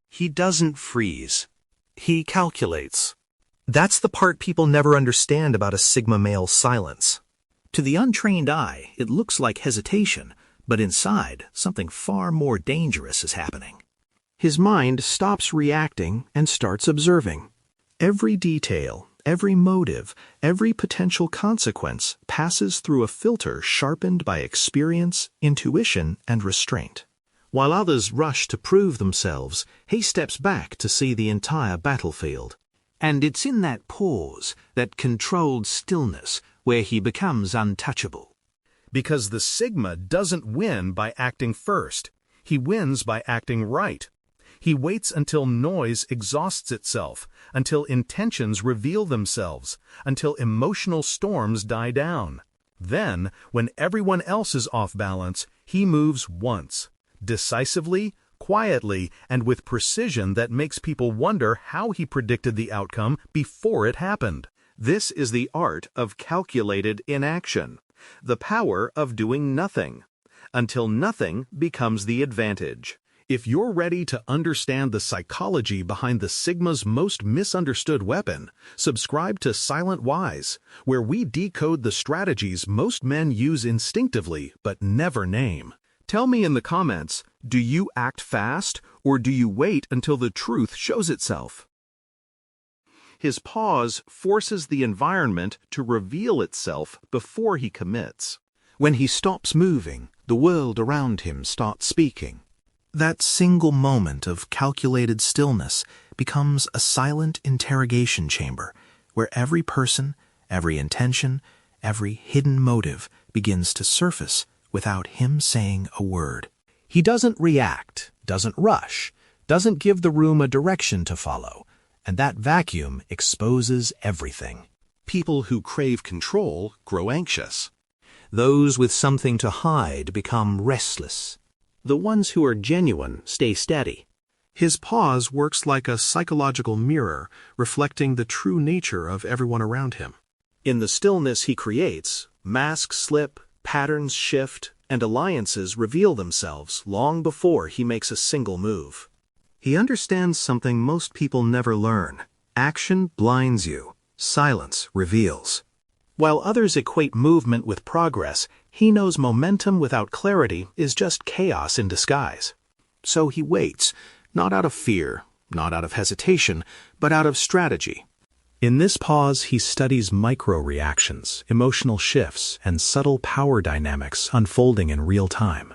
He doesn't freeze. He calculates. That's the part people never understand about a Sigma male's silence. To the untrained eye, it looks like hesitation, but inside, something far more dangerous is happening. His mind stops reacting and starts observing. Every detail, every motive, every potential consequence passes through a filter sharpened by experience, intuition, and restraint. While others rush to prove themselves, he steps back to see the entire battlefield. And it's in that pause, that controlled stillness, where he becomes untouchable. Because the Sigma doesn't win by acting first. He wins by acting right. He waits until noise exhausts itself, until intentions reveal themselves, until emotional storms die down. Then, when everyone else is off balance, he moves once, decisively, quietly, and with precision that makes people wonder how he predicted the outcome before it happened. This is the art of calculated inaction, the power of doing nothing, until nothing becomes the advantage. If you're ready to understand the psychology behind the Sigma's most misunderstood weapon, subscribe to Silent Wise, where we decode the strategies most men use instinctively but never name. Tell me in the comments, do you act fast or do you wait until the truth shows itself? His pause forces the environment to reveal itself before he commits. When he stops moving, the world around him starts speaking. That single moment of calculated stillness becomes a silent interrogation chamber where every person, every intention, every hidden motive begins to surface without him saying a word. He doesn't react, doesn't rush, doesn't give the room a direction to follow, and that vacuum exposes everything. People who crave control grow anxious. Those with something to hide become restless. The ones who are genuine stay steady. His pause works like a psychological mirror, reflecting the true nature of everyone around him. In the stillness he creates, masks slip, patterns shift, and alliances reveal themselves long before he makes a single move. He understands something most people never learn. Action blinds you. Silence reveals. While others equate movement with progress, he knows momentum without clarity is just chaos in disguise. So he waits, not out of fear, not out of hesitation, but out of strategy. In this pause, he studies micro-reactions, emotional shifts, and subtle power dynamics unfolding in real time.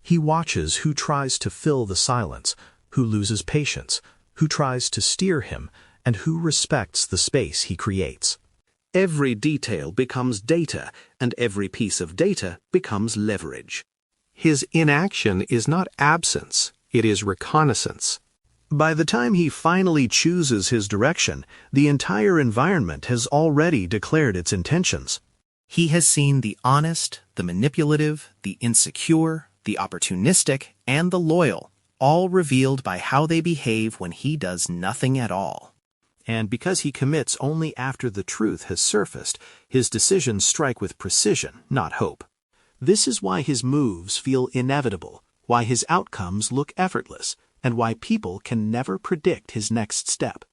He watches who tries to fill the silence, who loses patience, who tries to steer him, and who respects the space he creates. Every detail becomes data, and every piece of data becomes leverage. His inaction is not absence, it is reconnaissance. By the time he finally chooses his direction, the entire environment has already declared its intentions. He has seen the honest, the manipulative, the insecure, the opportunistic, and the loyal, all revealed by how they behave when he does nothing at all. And because he commits only after the truth has surfaced, his decisions strike with precision, not hope. This is why his moves feel inevitable, why his outcomes look effortless, and why people can never predict his next step.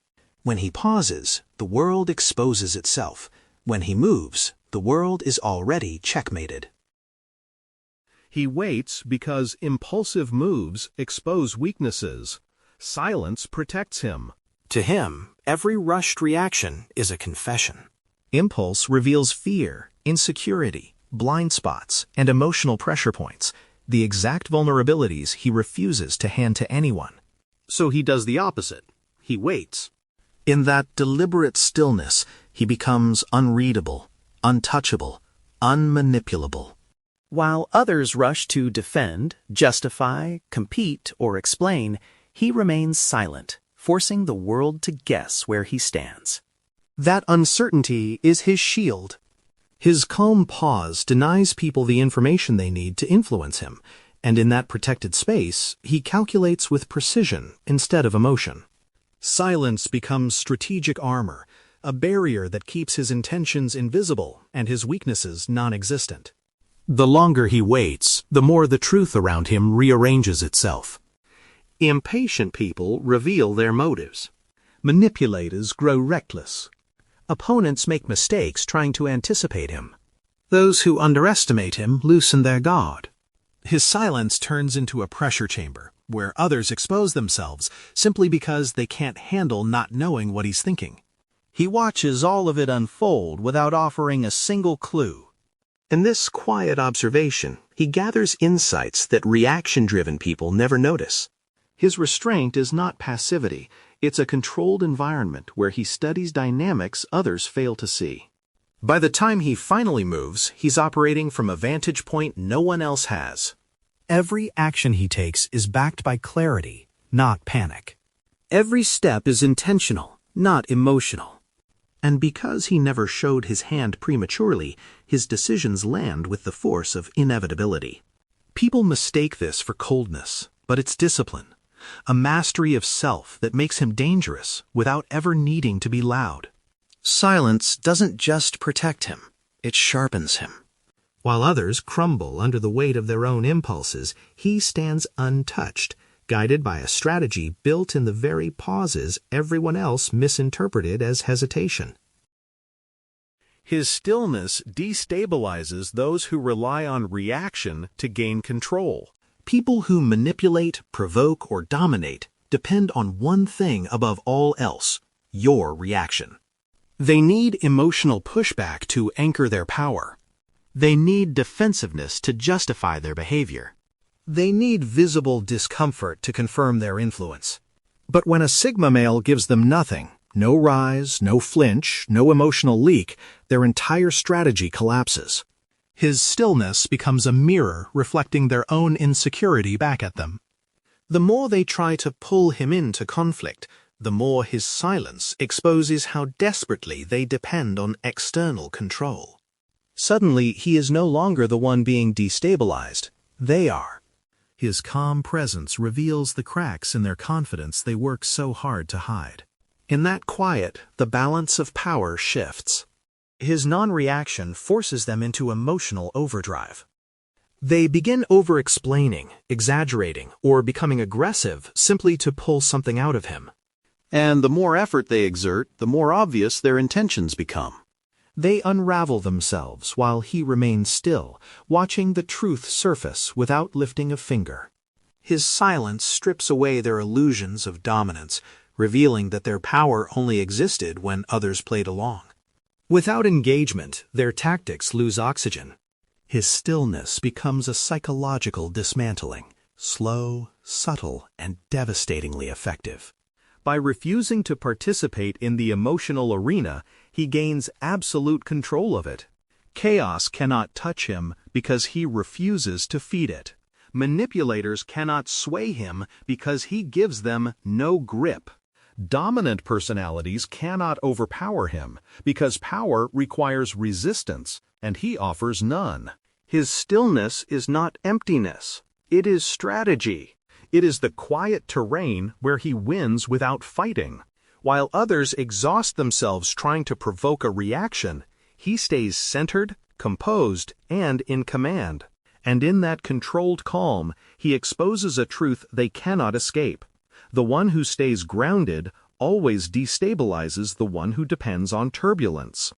When he pauses, the world exposes itself. When he moves, the world is already checkmated. He waits because impulsive moves expose weaknesses. Silence protects him. To him, every rushed reaction is a confession. Impulse reveals fear, insecurity, blind spots, and emotional pressure points, the exact vulnerabilities he refuses to hand to anyone. So he does the opposite. He waits. In that deliberate stillness, he becomes unreadable, untouchable, unmanipulable. While others rush to defend, justify, compete, or explain, he remains silent, forcing the world to guess where he stands. That uncertainty is his shield. His calm pause denies people the information they need to influence him, and in that protected space, he calculates with precision instead of emotion. Silence becomes strategic armor, a barrier that keeps his intentions invisible and his weaknesses non-existent. The longer he waits, the more the truth around him rearranges itself. Impatient people reveal their motives. Manipulators grow reckless. Opponents make mistakes trying to anticipate him. Those who underestimate him loosen their guard. His silence turns into a pressure chamber, where others expose themselves simply because they can't handle not knowing what he's thinking. He watches all of it unfold without offering a single clue. In this quiet observation, he gathers insights that reaction-driven people never notice. His restraint is not passivity, it's a controlled environment where he studies dynamics others fail to see. By the time he finally moves, he's operating from a vantage point no one else has. Every action he takes is backed by clarity, not panic. Every step is intentional, not emotional. And because he never showed his hand prematurely, his decisions land with the force of inevitability. People mistake this for coldness, but it's discipline, a mastery of self that makes him dangerous without ever needing to be loud. Silence doesn't just protect him, it sharpens him. While others crumble under the weight of their own impulses, he stands untouched, guided by a strategy built in the very pauses everyone else misinterpreted as hesitation. His stillness destabilizes those who rely on reaction to gain control. People who manipulate, provoke, or dominate depend on one thing above all else: your reaction. They need emotional pushback to anchor their power. They need defensiveness to justify their behavior. They need visible discomfort to confirm their influence. But when a Sigma male gives them nothing, no rise, no flinch, no emotional leak, their entire strategy collapses. His stillness becomes a mirror reflecting their own insecurity back at them. The more they try to pull him into conflict, the more his silence exposes how desperately they depend on external control. Suddenly, he is no longer the one being destabilized. They are. His calm presence reveals the cracks in their confidence they work so hard to hide. In that quiet, the balance of power shifts. His non-reaction forces them into emotional overdrive. They begin over-explaining, exaggerating, or becoming aggressive simply to pull something out of him. And the more effort they exert, the more obvious their intentions become. They unravel themselves while he remains still, watching the truth surface without lifting a finger. His silence strips away their illusions of dominance, revealing that their power only existed when others played along. Without engagement, their tactics lose oxygen. His stillness becomes a psychological dismantling, slow, subtle, and devastatingly effective. By refusing to participate in the emotional arena, he gains absolute control of it. Chaos cannot touch him because he refuses to feed it. Manipulators cannot sway him because he gives them no grip. Dominant personalities cannot overpower him because power requires resistance, and he offers none. His stillness is not emptiness, it is strategy. It is the quiet terrain where he wins without fighting. While others exhaust themselves trying to provoke a reaction, he stays centered, composed, and in command. And in that controlled calm, he exposes a truth they cannot escape. The one who stays grounded always destabilizes the one who depends on turbulence.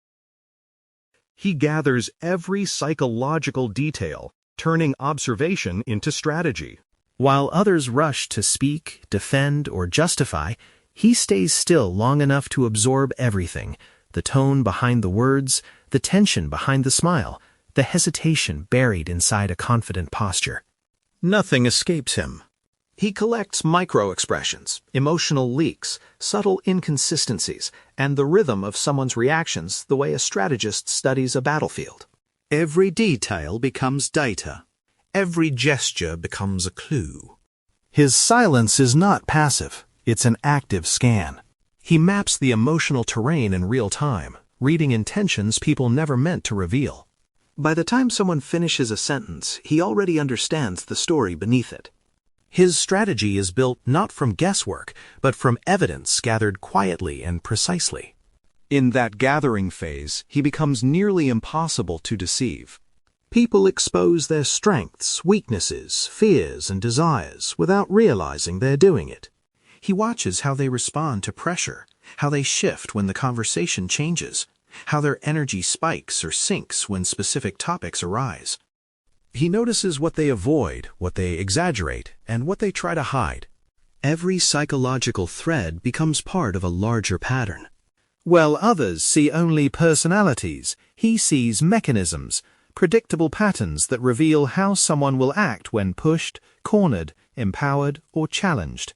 He gathers every psychological detail, turning observation into strategy. While others rush to speak, defend, or justify, he stays still long enough to absorb everything: the tone behind the words, the tension behind the smile, the hesitation buried inside a confident posture. Nothing escapes him. He collects micro-expressions, emotional leaks, subtle inconsistencies, and the rhythm of someone's reactions the way a strategist studies a battlefield. Every detail becomes data. Every gesture becomes a clue. His silence is not passive, it's an active scan. He maps the emotional terrain in real time, reading intentions people never meant to reveal. By the time someone finishes a sentence, he already understands the story beneath it. His strategy is built not from guesswork, but from evidence gathered quietly and precisely. In that gathering phase, he becomes nearly impossible to deceive. People expose their strengths, weaknesses, fears, and desires without realizing they're doing it. He watches how they respond to pressure, how they shift when the conversation changes, how their energy spikes or sinks when specific topics arise. He notices what they avoid, what they exaggerate, and what they try to hide. Every psychological thread becomes part of a larger pattern. While others see only personalities, he sees mechanisms, predictable patterns that reveal how someone will act when pushed, cornered, empowered, or challenged.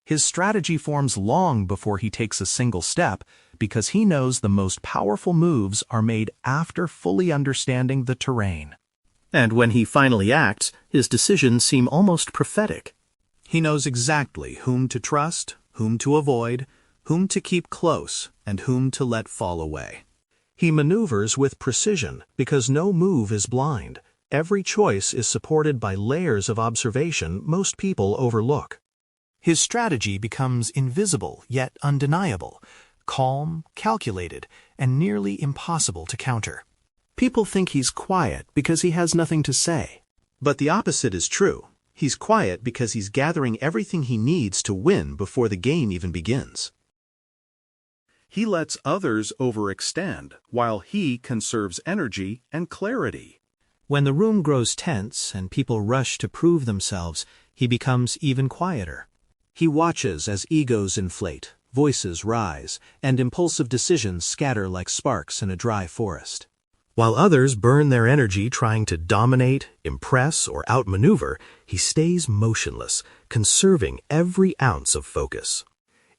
His strategy forms long before he takes a single step because he knows the most powerful moves are made after fully understanding the terrain. And when he finally acts, his decisions seem almost prophetic. He knows exactly whom to trust, whom to avoid, whom to keep close, and whom to let fall away. He maneuvers with precision because no move is blind. Every choice is supported by layers of observation most people overlook. His strategy becomes invisible yet undeniable, calm, calculated, and nearly impossible to counter. People think he's quiet because he has nothing to say. But the opposite is true. He's quiet because he's gathering everything he needs to win before the game even begins. He lets others overextend while he conserves energy and clarity. When the room grows tense and people rush to prove themselves, he becomes even quieter. He watches as egos inflate, voices rise, and impulsive decisions scatter like sparks in a dry forest. While others burn their energy trying to dominate, impress, or outmaneuver, he stays motionless, conserving every ounce of focus.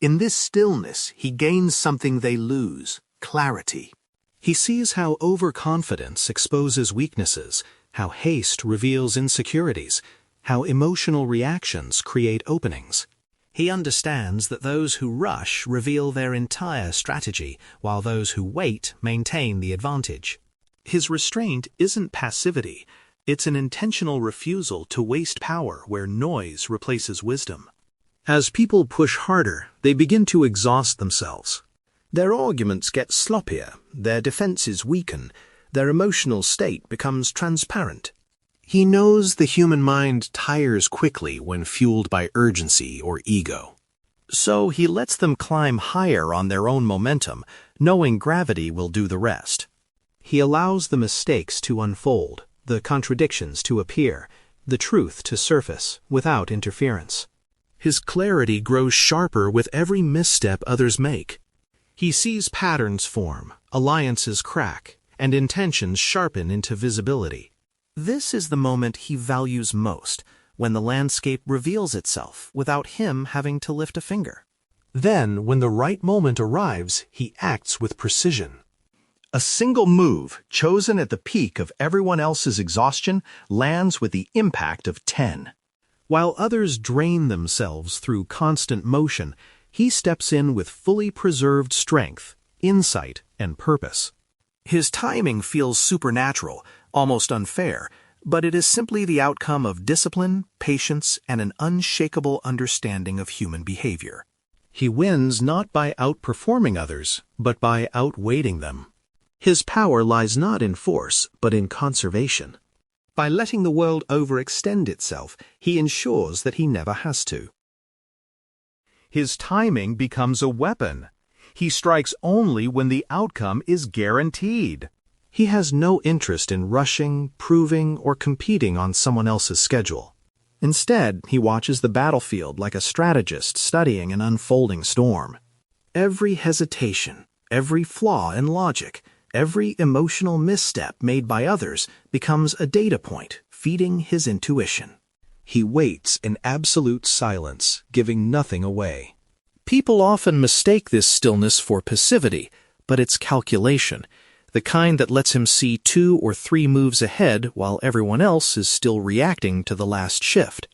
In this stillness, he gains something they lose: clarity. He sees how overconfidence exposes weaknesses, how haste reveals insecurities, how emotional reactions create openings. He understands that those who rush reveal their entire strategy, while those who wait maintain the advantage. His restraint isn't passivity, it's an intentional refusal to waste power where noise replaces wisdom. As people push harder, they begin to exhaust themselves. Their arguments get sloppier, their defenses weaken, their emotional state becomes transparent. He knows the human mind tires quickly when fueled by urgency or ego. So he lets them climb higher on their own momentum, knowing gravity will do the rest. He allows the mistakes to unfold, the contradictions to appear, the truth to surface without interference. His clarity grows sharper with every misstep others make. He sees patterns form, alliances crack, and intentions sharpen into visibility. This is the moment he values most, when the landscape reveals itself without him having to lift a finger. Then, when the right moment arrives, he acts with precision. A single move, chosen at the peak of everyone else's exhaustion, lands with the impact of 10. While others drain themselves through constant motion, he steps in with fully preserved strength, insight, and purpose. His timing feels supernatural, almost unfair, but it is simply the outcome of discipline, patience, and an unshakable understanding of human behavior. He wins not by outperforming others, but by outweighting them. His power lies not in force, but in conservation. By letting the world overextend itself, he ensures that he never has to. His timing becomes a weapon. He strikes only when the outcome is guaranteed. He has no interest in rushing, proving, or competing on someone else's schedule. Instead, he watches the battlefield like a strategist studying an unfolding storm. Every hesitation, every flaw in logic, every emotional misstep made by others becomes a data point, feeding his intuition. He waits in absolute silence, giving nothing away. People often mistake this stillness for passivity, but it's calculation, the kind that lets him see 2 or 3 moves ahead while everyone else is still reacting to the last shift.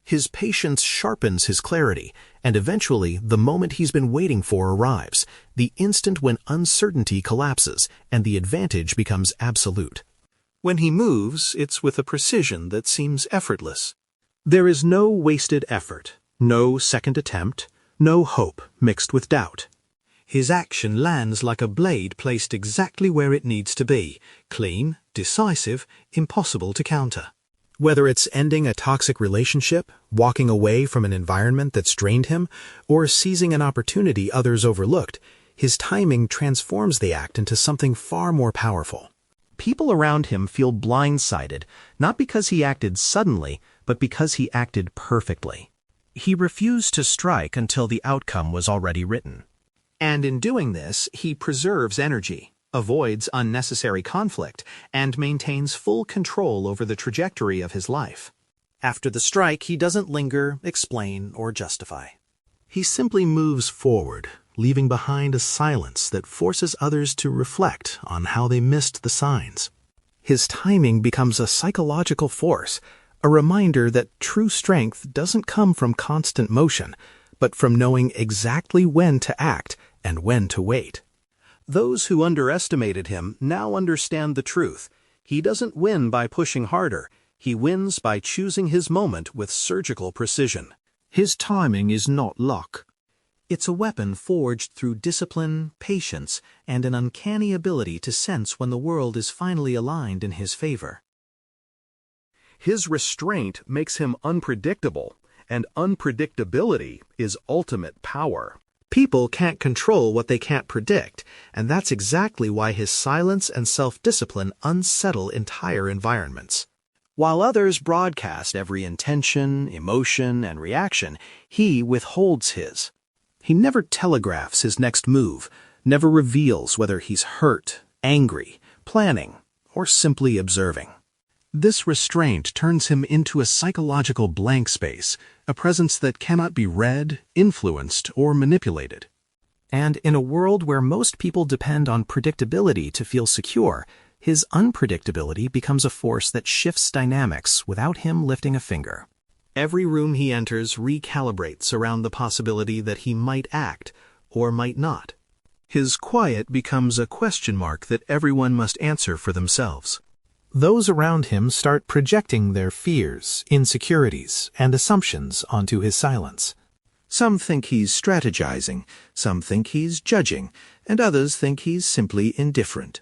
His patience sharpens his clarity, and eventually the moment he's been waiting for arrives, the instant when uncertainty collapses and the advantage becomes absolute. When he moves, it's with a precision that seems effortless. There is no wasted effort, no second attempt, no hope mixed with doubt. His action lands like a blade placed exactly where it needs to be, clean, decisive, impossible to counter. Whether it's ending a toxic relationship, walking away from an environment that's drained him, or seizing an opportunity others overlooked, his timing transforms the act into something far more powerful. People around him feel blindsided, not because he acted suddenly, but because he acted perfectly. He refused to strike until the outcome was already written. And in doing this, he preserves energy, avoids unnecessary conflict, and maintains full control over the trajectory of his life. After the strike, he doesn't linger, explain, or justify. He simply moves forward, leaving behind a silence that forces others to reflect on how they missed the signs. His timing becomes a psychological force, a reminder that true strength doesn't come from constant motion, but from knowing exactly when to act and when to wait. Those who underestimated him now understand the truth. He doesn't win by pushing harder. He wins by choosing his moment with surgical precision. His timing is not luck. It's a weapon forged through discipline, patience, and an uncanny ability to sense when the world is finally aligned in his favor. His restraint makes him unpredictable, and unpredictability is ultimate power. People can't control what they can't predict, and that's exactly why his silence and self-discipline unsettle entire environments. While others broadcast every intention, emotion, and reaction, he withholds his. He never telegraphs his next move, never reveals whether he's hurt, angry, planning, or simply observing. This restraint turns him into a psychological blank space, a presence that cannot be read, influenced, or manipulated. And in a world where most people depend on predictability to feel secure, his unpredictability becomes a force that shifts dynamics without him lifting a finger. Every room he enters recalibrates around the possibility that he might act or might not. His quiet becomes a question mark that everyone must answer for themselves. Those around him start projecting their fears, insecurities, and assumptions onto his silence. Some think he's strategizing, some think he's judging, and others think he's simply indifferent.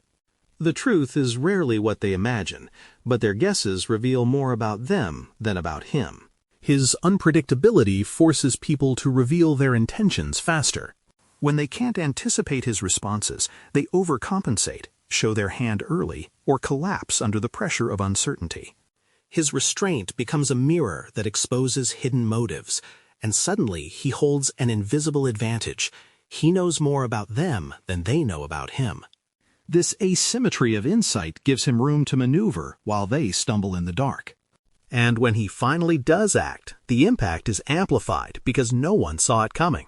The truth is rarely what they imagine, but their guesses reveal more about them than about him. His unpredictability forces people to reveal their intentions faster. When they can't anticipate his responses, they overcompensate, show their hand early, or collapse under the pressure of uncertainty. His restraint becomes a mirror that exposes hidden motives, and suddenly he holds an invisible advantage. He knows more about them than they know about him. This asymmetry of insight gives him room to maneuver while they stumble in the dark. And when he finally does act, the impact is amplified because no one saw it coming.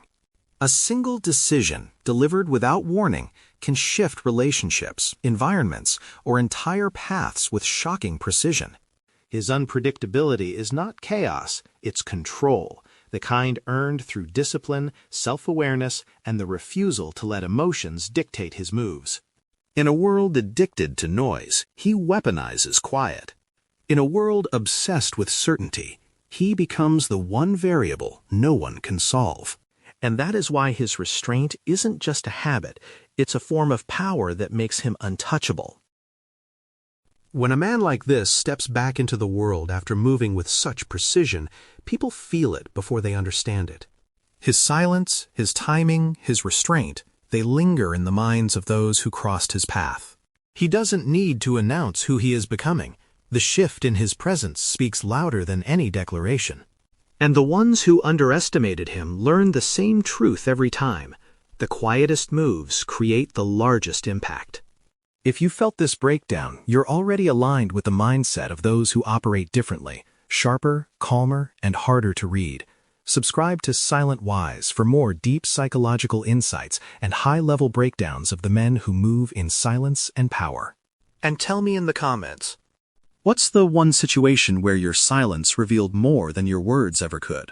A single decision, delivered without warning, can shift relationships, environments, or entire paths with shocking precision. His unpredictability is not chaos, it's control, the kind earned through discipline, self-awareness, and the refusal to let emotions dictate his moves. In a world addicted to noise, he weaponizes quiet. In a world obsessed with certainty, he becomes the one variable no one can solve. And that is why his restraint isn't just a habit, it's a form of power that makes him untouchable. When a man like this steps back into the world after moving with such precision, people feel it before they understand it. His silence, his timing, his restraint, they linger in the minds of those who crossed his path. He doesn't need to announce who he is becoming. The shift in his presence speaks louder than any declaration. And the ones who underestimated him learn the same truth every time. The quietest moves create the largest impact. If you felt this breakdown, you're already aligned with the mindset of those who operate differently, sharper, calmer, and harder to read. Subscribe to Silent Wise for more deep psychological insights and high-level breakdowns of the men who move in silence and power. And tell me in the comments, what's the one situation where your silence revealed more than your words ever could?